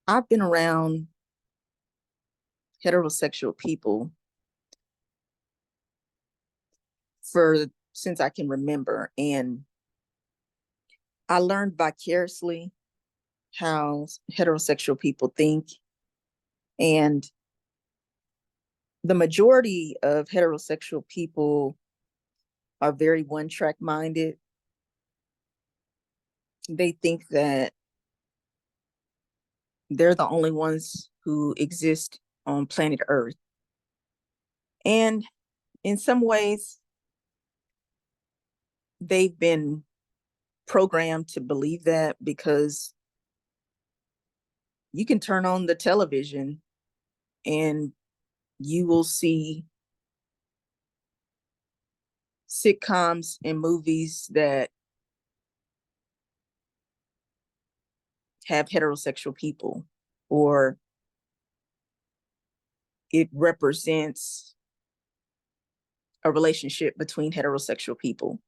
I've been around heterosexual people for since I can remember, and I learned vicariously how heterosexual people think. And the majority of heterosexual people are very one-track minded. They think that they're the only ones who exist on planet Earth. And in some ways, they've been programmed to believe that because you can turn on the television and you will see sitcoms and movies that have heterosexual people, or it represents a relationship between heterosexual people.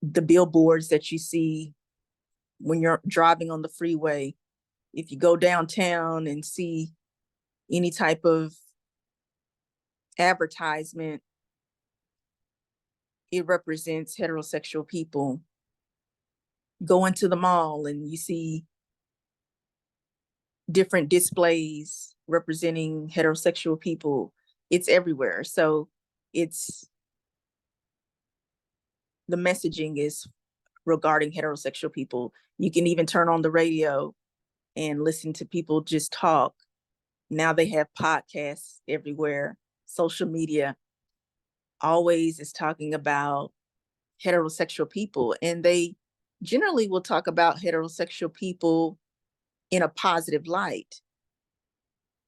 The billboards that you see when you're driving on the freeway, if you go downtown and see any type of advertisement, it represents heterosexual people. Go into the mall and you see different displays representing heterosexual people. It's everywhere. So it's the messaging is regarding heterosexual people. You can even turn on the radio and listen to people just talk. Now they have podcasts everywhere. Social media always is talking about heterosexual people, and they generally will talk about heterosexual people in a positive light.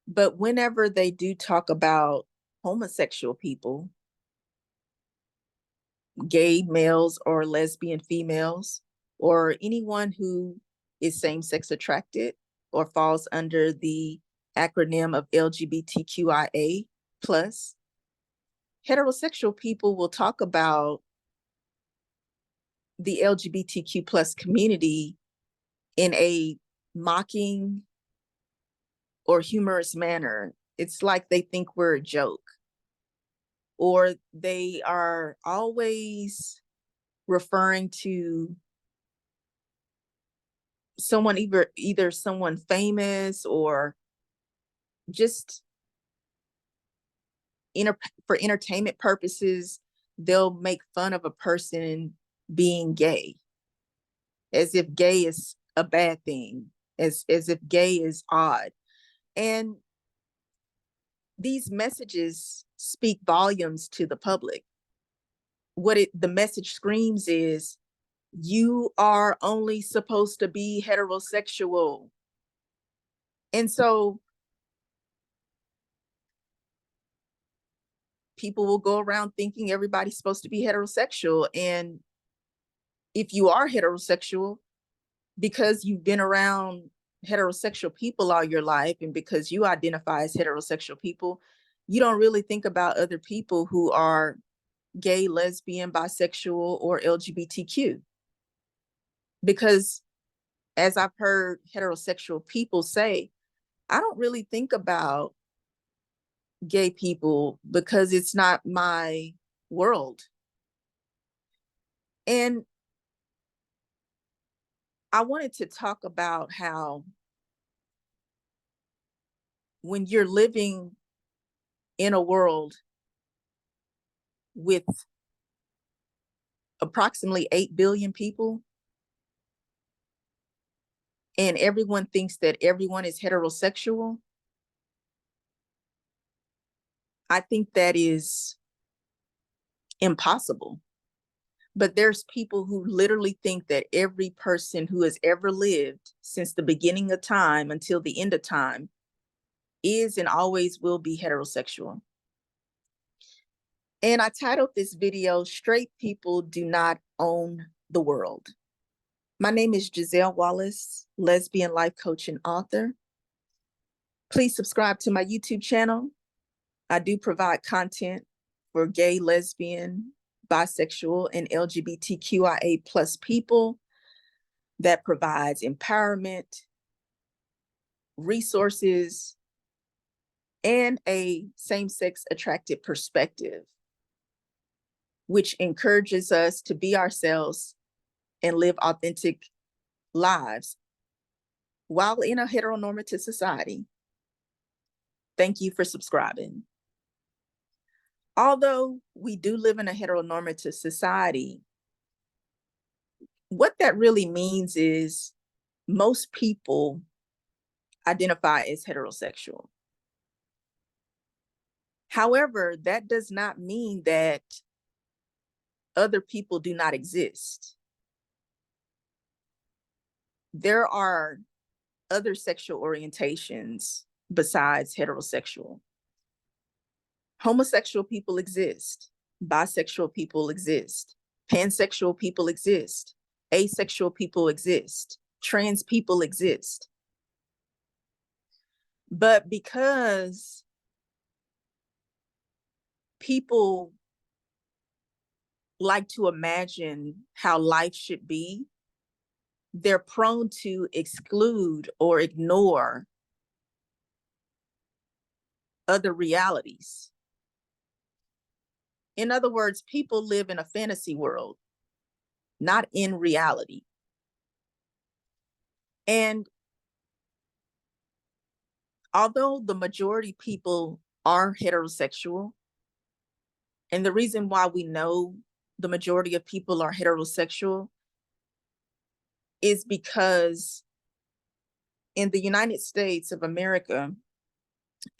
But whenever they do talk about homosexual people, gay males or lesbian females, or anyone who is same-sex attracted or falls under the acronym of LGBTQIA plus, heterosexual people will talk about the LGBTQ plus community in a mocking or humorous manner. It's like they think we're a joke, or they are always referring to someone, either someone famous or just for entertainment purposes. They'll make fun of a person being gay, as if gay is a bad thing, as if gay is odd. And these messages speak volumes to the public. The message screams is, you are only supposed to be heterosexual. And so people will go around thinking everybody's supposed to be heterosexual. And if you are heterosexual, because you've been around heterosexual people all your life, and because you identify as heterosexual people, you don't really think about other people who are gay, lesbian, bisexual, or LGBTQ. Because as I've heard heterosexual people say, I don't really think about gay people because it's not my world. And I wanted to talk about how when you're living in a world with approximately 8 billion people, and everyone thinks that everyone is heterosexual, I think that is impossible. But there's people who literally think that every person who has ever lived since the beginning of time until the end of time is and always will be heterosexual. And I titled this video, Straight People Do Not Own the World. My name is Giselle Wallace, lesbian life coach and author. Please subscribe to my YouTube channel. I do provide content for gay, lesbian, bisexual, and LGBTQIA plus people that provides empowerment, resources, and a same-sex attracted perspective, which encourages us to be ourselves and live authentic lives while in a heteronormative society. Thank you for subscribing. Although we do live in a heteronormative society, what that really means is most people identify as heterosexual. However, that does not mean that other people do not exist. There are other sexual orientations besides heterosexual. Homosexual people exist. Bisexual people exist. Pansexual people exist. Asexual people exist. Trans people exist. But because people like to imagine how life should be, they're prone to exclude or ignore other realities. In other words, people live in a fantasy world, not in reality. And although the majority people are heterosexual, and the reason why we know the majority of people are heterosexual is because in the United States of America,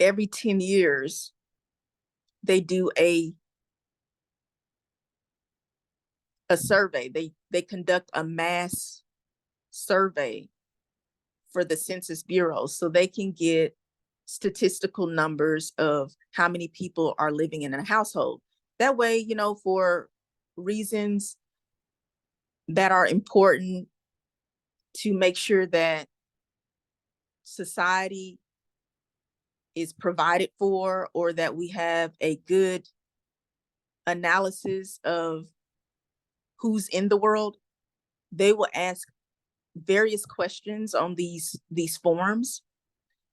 every 10 years, they do a survey. They conduct a mass survey for the Census Bureau so they can get statistical numbers of how many people are living in a household. That way, you know, for reasons that are important to make sure that society is provided for, or that we have a good analysis of who's in the world, they will ask various questions on these forms.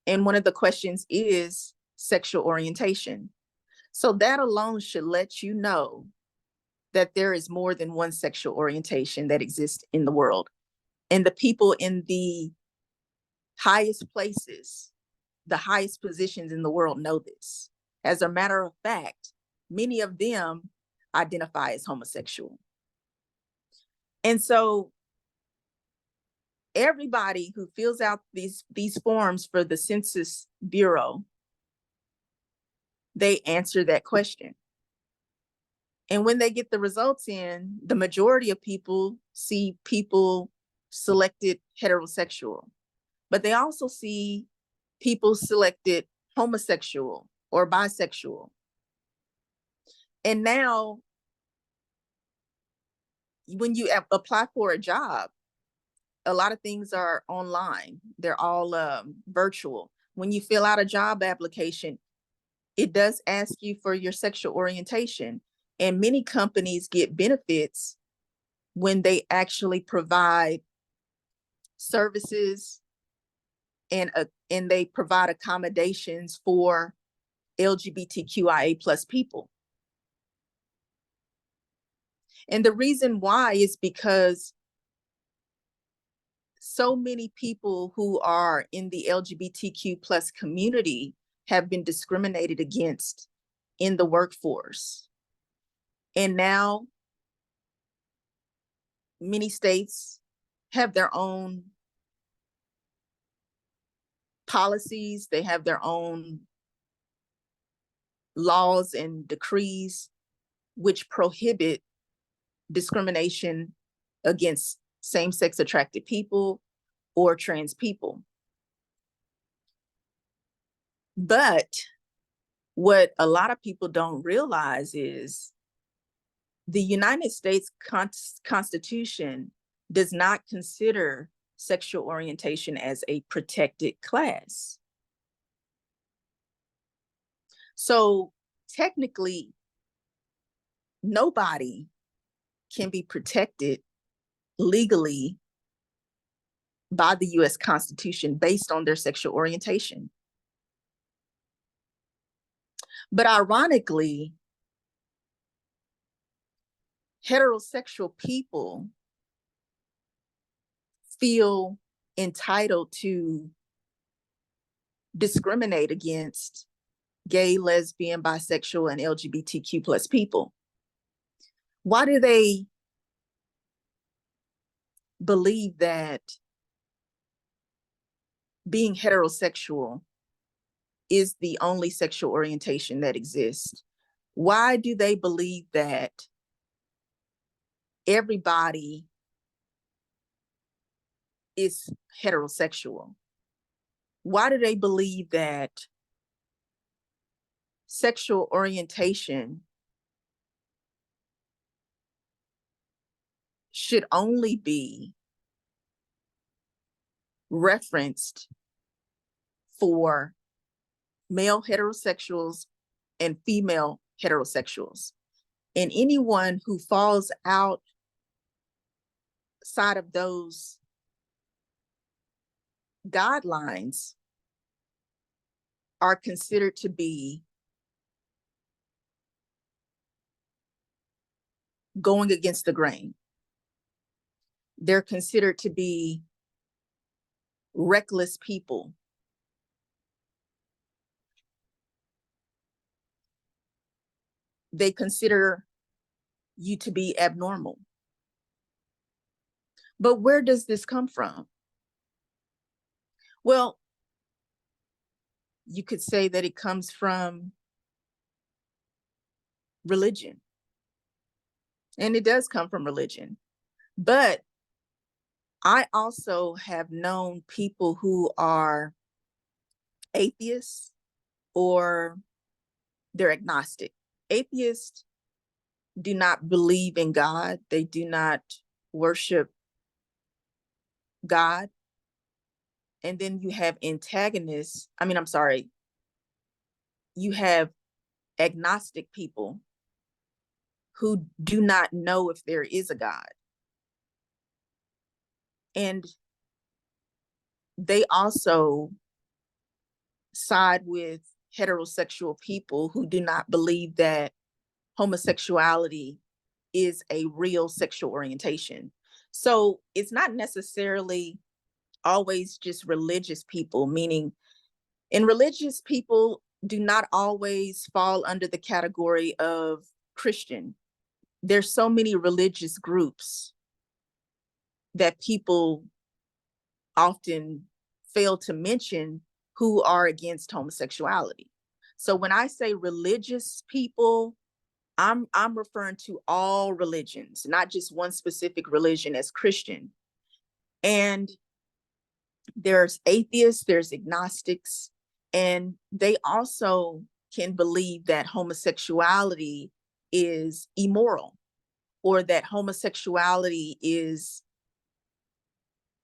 And one of the questions is sexual orientation. So that alone should let you know that there is more than one sexual orientation that exists in the world. And the people in the highest places, the highest positions in the world know this. As a matter of fact, many of them identify as homosexual. And so everybody who fills out these forms for the Census Bureau, they answer that question. And when they get the results in, the majority of people see people selected heterosexual, but they also see people selected homosexual or bisexual. And now, when you apply for a job, a lot of things are online. They're all virtual. When you fill out a job application, it does ask you for your sexual orientation. And many companies get benefits when they actually provide services and they provide accommodations for LGBTQIA plus people. And the reason why is because so many people who are in the LGBTQ plus community have been discriminated against in the workforce. And now many states have their own policies, they have their own laws and decrees which prohibit discrimination against same-sex attracted people or trans people. But what a lot of people don't realize is the United States Constitution does not consider sexual orientation as a protected class. So technically, nobody can be protected legally by the US Constitution based on their sexual orientation. But ironically, heterosexual people feel entitled to discriminate against gay, lesbian, bisexual, and LGBTQ plus people. Why do they believe that being heterosexual is the only sexual orientation that exists? Why do they believe that everybody is heterosexual? Why do they believe that sexual orientation should only be referenced for male heterosexuals and female heterosexuals? And anyone who falls outside of those guidelines are considered to be going against the grain. They're considered to be reckless people. They consider you to be abnormal. But where does this come from? Well, you could say that it comes from religion. And it does come from religion. But I also have known people who are atheists or they're agnostic. Atheists do not believe in God. They do not worship God. And then you have you have agnostic people who do not know if there is a God. And they also side with heterosexual people who do not believe that homosexuality is a real sexual orientation. So it's not necessarily always just religious people, meaning, and religious people do not always fall under the category of Christian. There's so many religious groups that people often fail to mention who are against homosexuality. So when I say religious people, I'm referring to all religions, not just one specific religion as Christian. And there's atheists, there's agnostics, and they also can believe that homosexuality is immoral or that homosexuality is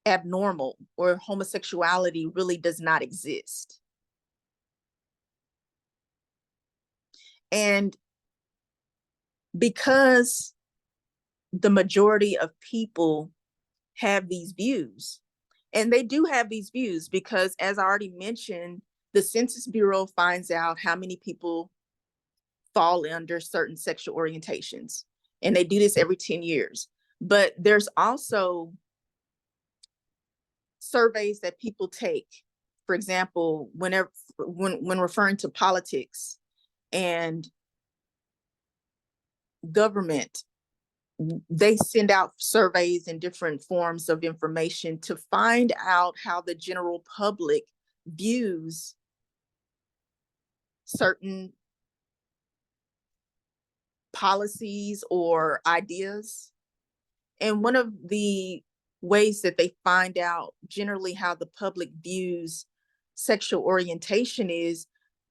abnormal or homosexuality really does not exist. And because the majority of people have these views, and they do have these views because, as I already mentioned, the Census Bureau finds out how many people fall under certain sexual orientations, and they do this every 10 years. But there's also surveys that people take. For example, when referring to politics and government, they send out surveys and different forms of information to find out how the general public views certain policies or ideas. And one of the ways that they find out generally how the public views sexual orientation is,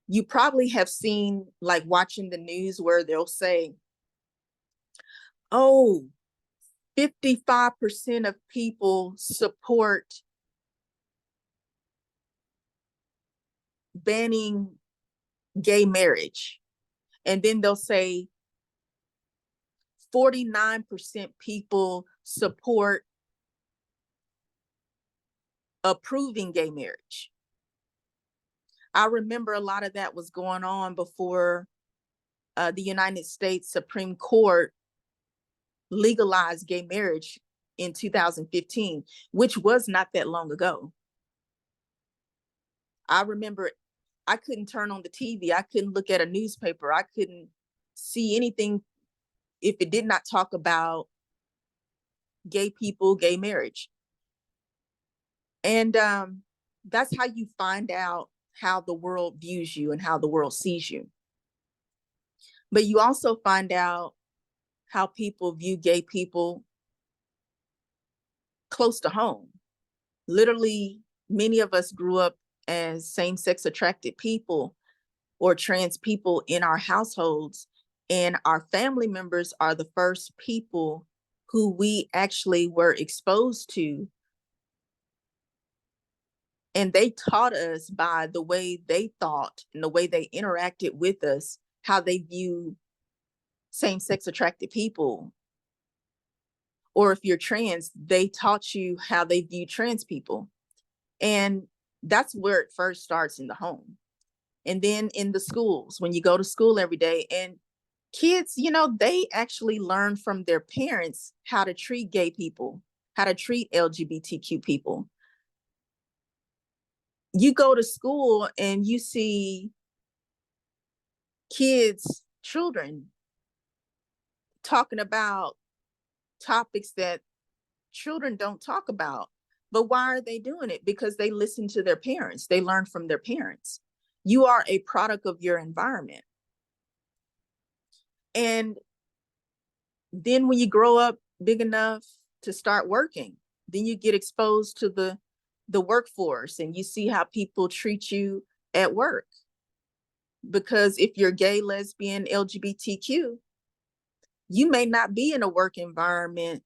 you probably have seen, like watching the news, where they'll say, oh, 55% of people support banning gay marriage. And then they'll say 49% people support approving gay marriage. I remember a lot of that was going on before the United States Supreme Court legalized gay marriage in 2015, which was not that long ago. I remember I couldn't turn on the TV. I couldn't look at a newspaper. I couldn't see anything if it did not talk about gay people, gay marriage. And that's how you find out how the world views you and how the world sees you. But you also find out how people view gay people close to home. Literally, many of us grew up as same-sex attracted people or trans people in our households, and our family members are the first people who we actually were exposed to. And they taught us by the way they thought and the way they interacted with us, how they view same-sex attracted people. Or if you're trans, they taught you how they view trans people. And that's where it first starts, in the home. And then in the schools, when you go to school every day, and kids, you know, they actually learn from their parents how to treat gay people, how to treat LGBTQ people. You go to school and you see kids, children, talking about topics that children don't talk about. But why are they doing it? Because they listen to their parents. They learn from their parents. You are a product of your environment. And then when you grow up big enough to start working, then you get exposed to the workforce, and you see how people treat you at work. Because if you're gay, lesbian, LGBTQ, you may not be in a work environment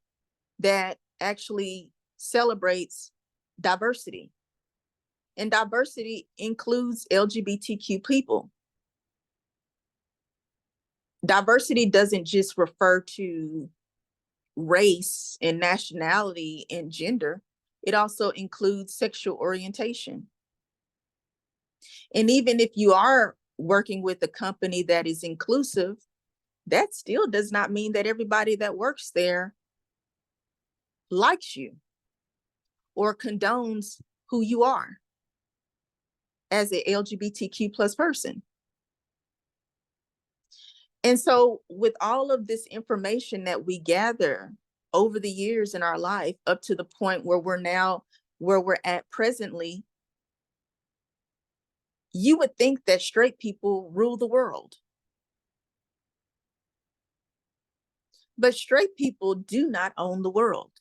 that actually celebrates diversity. And diversity includes LGBTQ people. Diversity doesn't just refer to race and nationality and gender. It also includes sexual orientation. And even if you are working with a company that is inclusive, that still does not mean that everybody that works there likes you or condones who you are as a LGBTQ plus person. And so with all of this information that we gather over the years in our life, up to the point where we're at presently, you would think that straight people rule the world. But straight people do not own the world.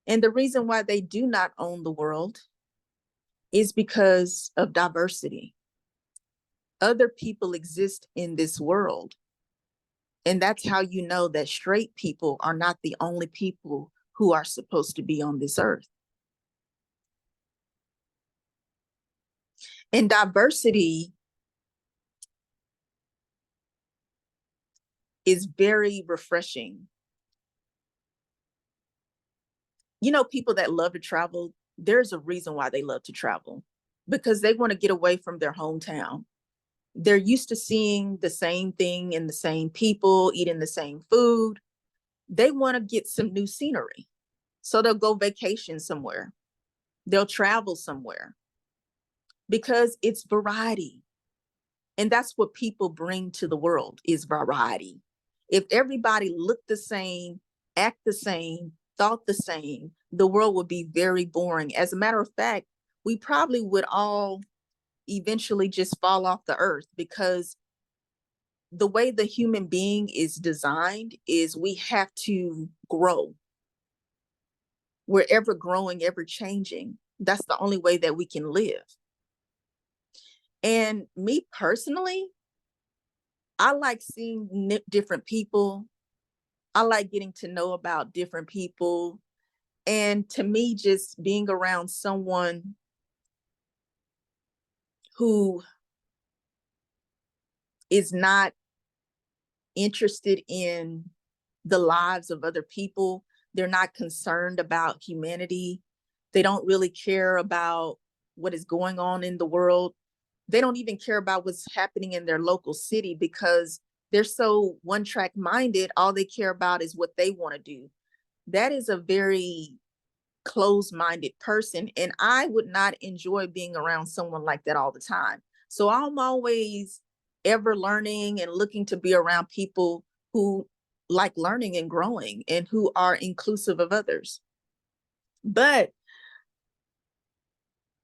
And the reason why they do not own the world is because of diversity. Other people exist in this world. And that's how you know that straight people are not the only people who are supposed to be on this earth. And diversity is very refreshing. You know, people that love to travel, there's a reason why they love to travel, because they want to get away from their hometown. They're used to seeing the same thing and the same people, eating the same food. They want to get some new scenery. So they'll go vacation somewhere. They'll travel somewhere because it's variety. And that's what people bring to the world, is variety. If everybody looked the same, act the same, thought the same, the world would be very boring. As a matter of fact, we probably would all eventually just fall off the earth, because the way the human being is designed is we have to grow. We're ever growing, ever changing. That's the only way that we can live. And me personally, I like seeing different people. I like getting to know about different people. And to me, just being around someone who is not interested in the lives of other people, they're not concerned about humanity, They don't really care about what is going on in the world. They don't even care about what's happening in their local city because they're so one-track minded. All they care about is what they want to do. That is a very closed-minded person, and I would not enjoy being around someone like that all the time. So I'm always ever learning and looking to be around people who like learning and growing and who are inclusive of others. But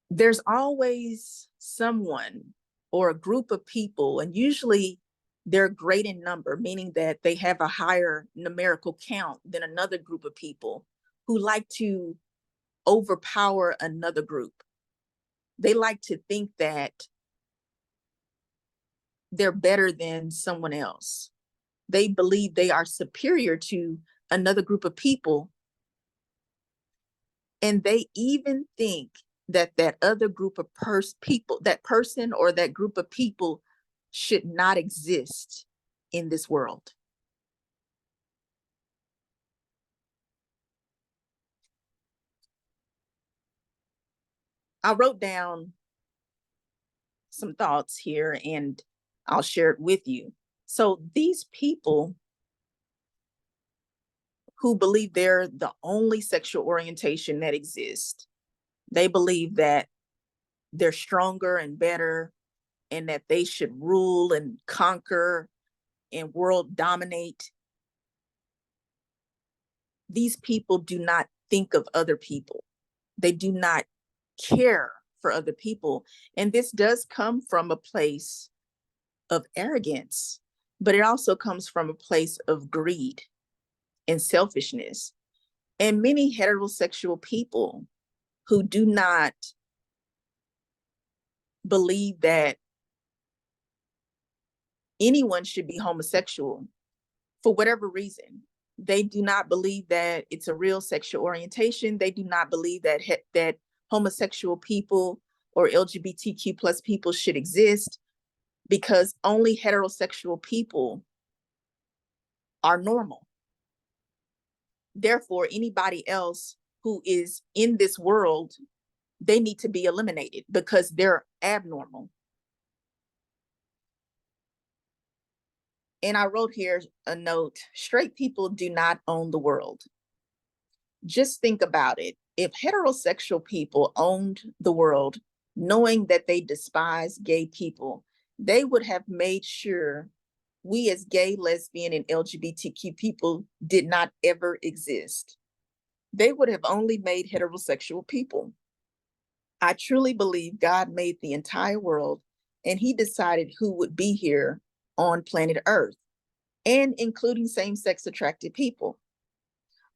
there's always someone or a group of people, and usually they're great in number, meaning that they have a higher numerical count than another group of people, who like to overpower another group. They like to think that they're better than someone else. They believe they are superior to another group of people. And they even think that that other group of people, that person or that group of people should not exist in this world. I wrote down some thoughts here and I'll share it with you. So these people who believe they're the only sexual orientation that exists, they believe that they're stronger and better and that they should rule and conquer and world dominate. These people do not think of other people. They do not care for other people. And this does come from a place of arrogance, but it also comes from a place of greed and selfishness. And many heterosexual people who do not believe that anyone should be homosexual for whatever reason. They do not believe that it's a real sexual orientation. They do not believe that that homosexual people or LGBTQ plus people should exist, because only heterosexual people are normal. Therefore, anybody else who is in this world, they need to be eliminated because they're abnormal. And I wrote here a note: straight people do not own the world. Just think about it. If heterosexual people owned the world, knowing that they despise gay people, they would have made sure we as gay, lesbian, and LGBTQ people did not ever exist. They would have only made heterosexual people. I truly believe God made the entire world and he decided who would be here on planet Earth, and including same-sex attracted people.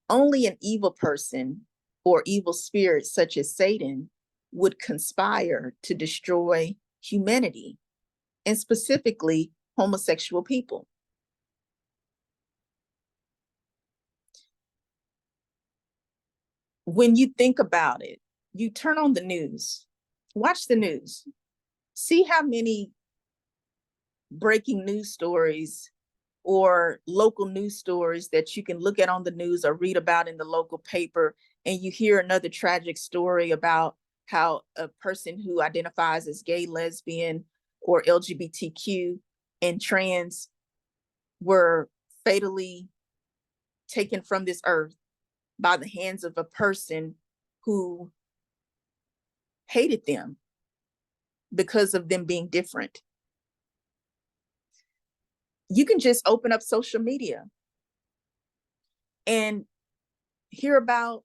Only an evil person or evil spirit such as Satan would conspire to destroy humanity, and specifically homosexual people. When you think about it, you turn on the news, watch the news, see how many breaking news stories or local news stories that you can look at on the news or read about in the local paper, and you hear another tragic story about how a person who identifies as gay, lesbian, or LGBTQ and trans were fatally taken from this earth by the hands of a person who hated them because of them being different. You can just open up social media and hear about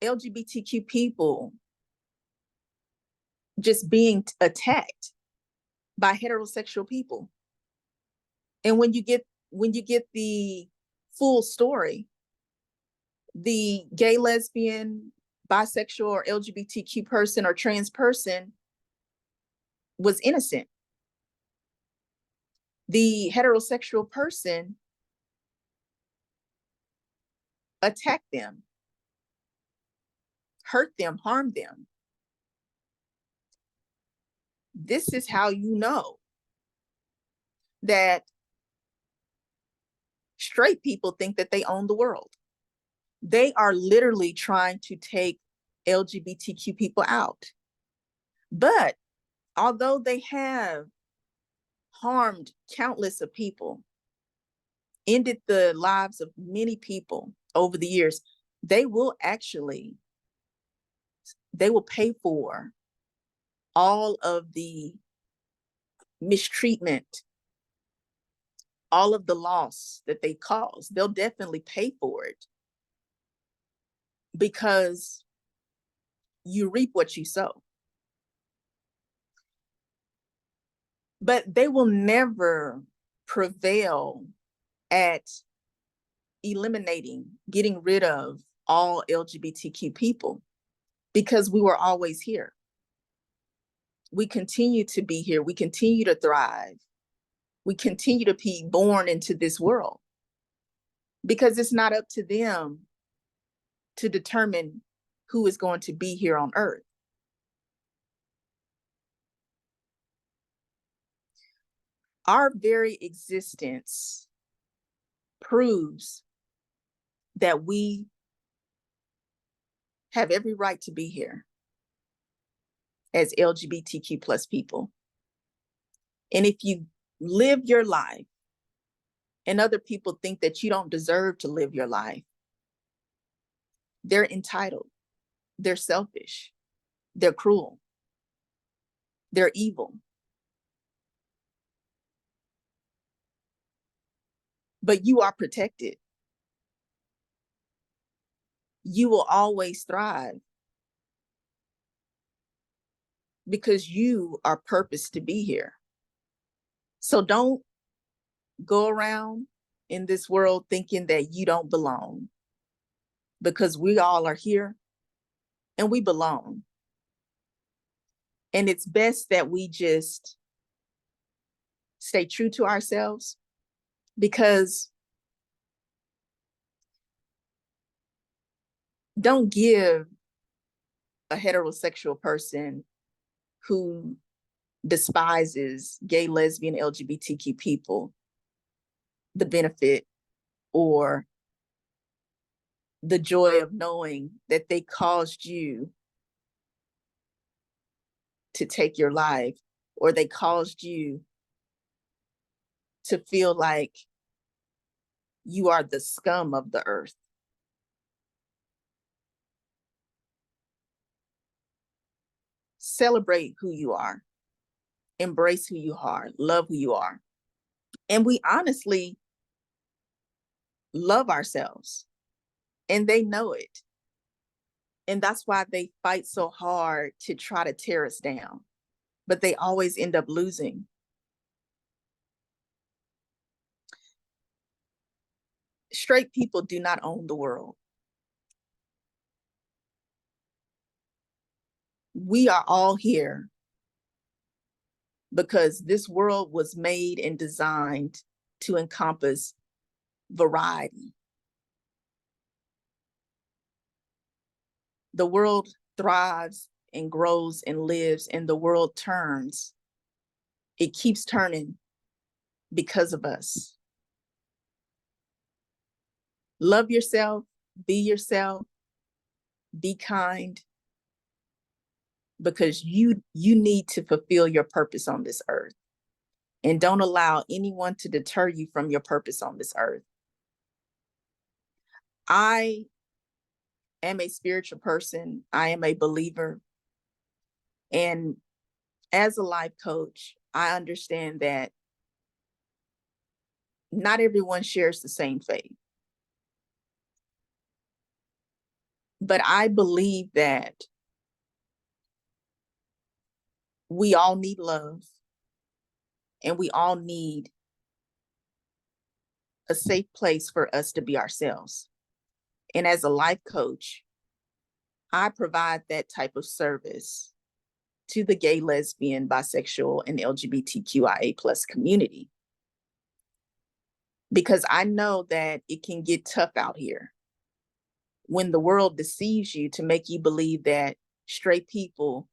LGBTQ people just being attacked by heterosexual people. And when you get the full story, the gay, lesbian, bisexual, or LGBTQ person or trans person was innocent. The heterosexual person attacked them, hurt them, harmed them. This is how you know that straight people think that they own the world. They are literally trying to take LGBTQ people out. But although they have harmed countless of people, ended the lives of many people over the years, they will pay for all of the mistreatment, all of the loss that they caused. They'll definitely pay for it, because you reap what you sow. But they will never prevail at eliminating, getting rid of all LGBTQ people, because we were always here. We continue to be here. We continue to thrive. We continue to be born into this world, because it's not up to them to determine who is going to be here on earth. Our very existence proves that we have every right to be here as LGBTQ plus people. And if you live your life and other people think that you don't deserve to live your life, they're entitled, they're selfish, they're cruel, they're evil. But you are protected. You will always thrive, because you are purposed to be here. So don't go around in this world thinking that you don't belong, because we all are here and we belong. And it's best that we just stay true to ourselves, because don't give a heterosexual person who despises gay, lesbian, LGBTQ people the benefit or the joy of knowing that they caused you to take your life, or they caused you to feel like you are the scum of the earth. Celebrate who you are, embrace who you are, love who you are. And we honestly love ourselves, and they know it. And that's why they fight so hard to try to tear us down, but they always end up losing. Straight people do not own the world. We are all here because this world was made and designed to encompass variety. The world thrives and grows and lives, and the world turns. It keeps turning because of us. Love yourself, be kind, because you need to fulfill your purpose on this earth. And don't allow anyone to deter you from your purpose on this earth. I am a spiritual person. I am a believer. And as a life coach, I understand that not everyone shares the same faith. But I believe that we all need love, and we all need a safe place for us to be ourselves. And as a life coach, I provide that type of service to the gay, lesbian, bisexual, and LGBTQIA plus community, because I know that it can get tough out here when the world deceives you to make you believe that straight people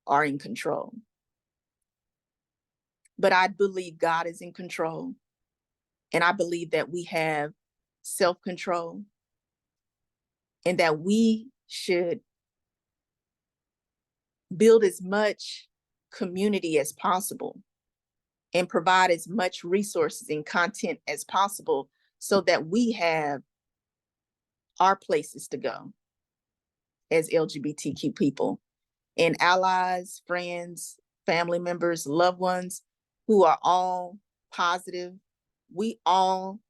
are in control. But I believe God is in control, and I believe that we have self-control, and that we should build as much community as possible and provide as much resources and content as possible so that we have our places to go as LGBTQ people, and allies, friends, family members, loved ones who are all positive. We all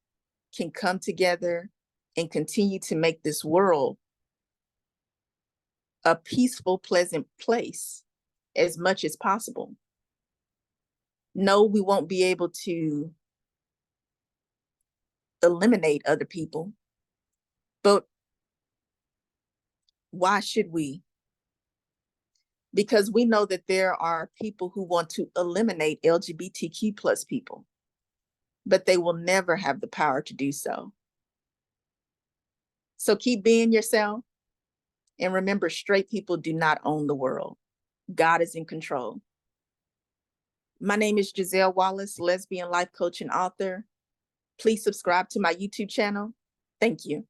can come together and continue to make this world a peaceful, pleasant place as much as possible. No, we won't be able to eliminate other people, but why should we? Because we know that there are people who want to eliminate LGBTQ plus people, but they will never have the power to do so. So keep being yourself, and remember, straight people do not own the world. God is in control. My name is Giselle Wallace, lesbian life coach and author. Please subscribe to my YouTube channel. Thank you.